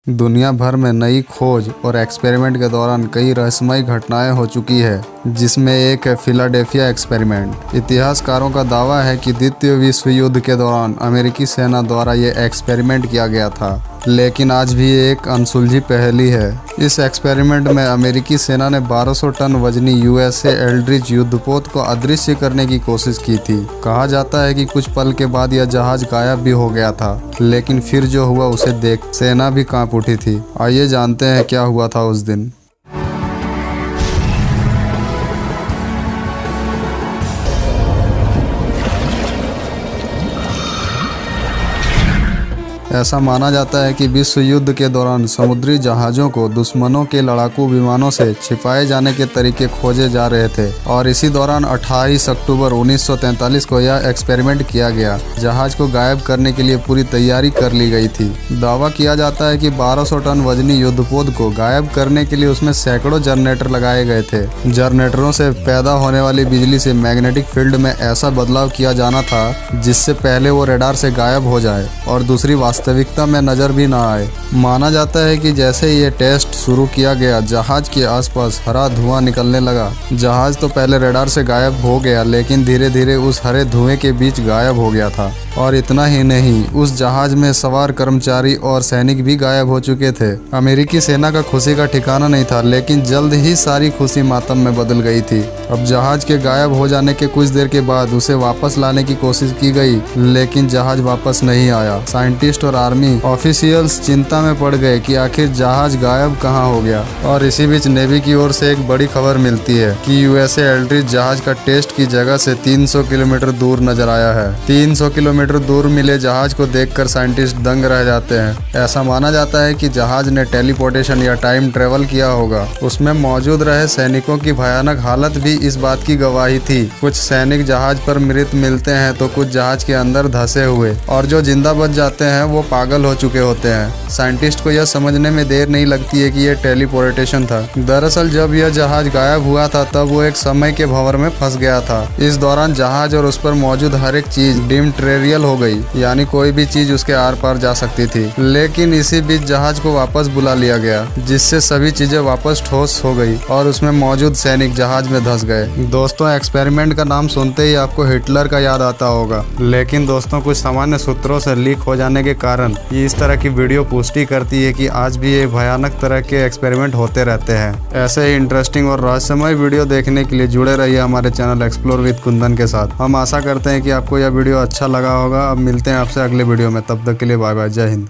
दुनिया भर में नई खोज और एक्सपेरिमेंट के दौरान कई रहस्यमय घटनाएं हो चुकी है, जिसमें एक है फिलाडेल्फिया एक्सपेरिमेंट। इतिहासकारों का दावा है कि द्वितीय विश्व युद्ध के दौरान अमेरिकी सेना द्वारा यह एक्सपेरिमेंट किया गया था, लेकिन आज भी एक अनसुलझी पहेली है। इस एक्सपेरिमेंट में अमेरिकी सेना ने 1200 टन वजनी यूएसए एल्ड्रिच युद्धपोत को अदृश्य करने की कोशिश की थी। कहा जाता है कि कुछ पल के बाद यह जहाज गायब भी हो गया था, लेकिन फिर जो हुआ उसे देख सेना भी कांप उठी थी। आइए जानते हैं क्या हुआ था उस दिन। ऐसा माना जाता है कि विश्व युद्ध के दौरान समुद्री जहाज़ों को दुश्मनों के लड़ाकू विमानों से छिपाए जाने के तरीके खोजे जा रहे थे, और इसी दौरान 28 अक्टूबर 1943 को यह एक्सपेरिमेंट किया गया। जहाज को गायब करने के लिए पूरी तैयारी कर ली गई थी। दावा किया जाता है कि 1200 टन वजनी युद्धपोत को गायब करने के लिए उसमें सैकड़ों जनरेटर लगाए गए थे। जनरेटरों से पैदा होने वाली बिजली से मैग्नेटिक फील्ड में ऐसा बदलाव किया जाना था जिससे पहले वो रडार से गायब हो जाए और दूसरी वास्तविकता में नजर भी ना आए। माना जाता है कि जैसे ही ये टेस्ट शुरू किया गया, जहाज के आसपास हरा धुआं निकलने लगा। जहाज तो पहले रडार से गायब हो गया, लेकिन धीरे धीरे उस हरे धुएं के बीच गायब हो गया था। और इतना ही नहीं, उस जहाज में सवार कर्मचारी और सैनिक भी गायब हो चुके थे। अमेरिकी सेना का खुशी का ठिकाना नहीं था, लेकिन जल्द ही सारी खुशी मातम में बदल गई थी। अब जहाज के गायब हो जाने के कुछ देर के बाद उसे वापस लाने की कोशिश की गई, लेकिन जहाज वापस नहीं आया। साइंटिस्ट और आर्मी ऑफिशियल्स चिंता में पड़ गए कि आखिर जहाज गायब कहां हो गया। और इसी बीच नेवी की ओर से एक बड़ी खबर मिलती है कि यूएसए एल्ड्रिच जहाज का टेस्ट की जगह से 300 किलोमीटर दूर नजर आया है। 300 किलोमीटर दूर मिले जहाज को देखकर साइंटिस्ट दंग रह जाते हैं। ऐसा माना जाता है कि जहाज ने टेलीपोर्टेशन या टाइम ट्रेवल किया होगा। उसमें मौजूद रहे सैनिकों की भयानक हालत भी इस बात की गवाही थी। कुछ सैनिक जहाज पर मृत मिलते हैं, तो कुछ जहाज के अंदर धंसे हुए, और जो जिंदा बच जाते हैं वो पागल हो चुके होते हैं। साइंटिस्ट को यह समझने में देर नहीं लगती है कि यह टेलीपोर्टेशन था। दरअसल जब यह जहाज गायब हुआ था, तब वो एक समय के भंवर में फंस गया था। इस दौरान जहाज और उस पर मौजूद हर एक चीज डीम टेरियल हो गई, यानी कोई भी चीज उसके आर पार जा सकती थी। लेकिन इसी बीच जहाज को वापस बुला लिया गया, जिससे सभी चीजें वापस ठोस हो गई और उसमें मौजूद सैनिक जहाज में धंस गए। दोस्तों, एक्सपेरिमेंट का नाम सुनते ही आपको हिटलर का याद आता होगा, लेकिन दोस्तों कुछ सामान्य सूत्रों से लीक हो जाने के कारण ये इस तरह की वीडियो पुष्टि करती है कि आज भी ये भयानक तरह के एक्सपेरिमेंट होते रहते हैं। ऐसे ही इंटरेस्टिंग और रहस्यमय वीडियो देखने के लिए जुड़े रहिए हमारे चैनल एक्सप्लोर विद कुंदन के साथ। हम आशा करते हैं कि आपको यह वीडियो अच्छा लगा होगा। अब मिलते हैं आपसे अगले वीडियो में, तब तक के लिए बाय बाय, जय हिंद।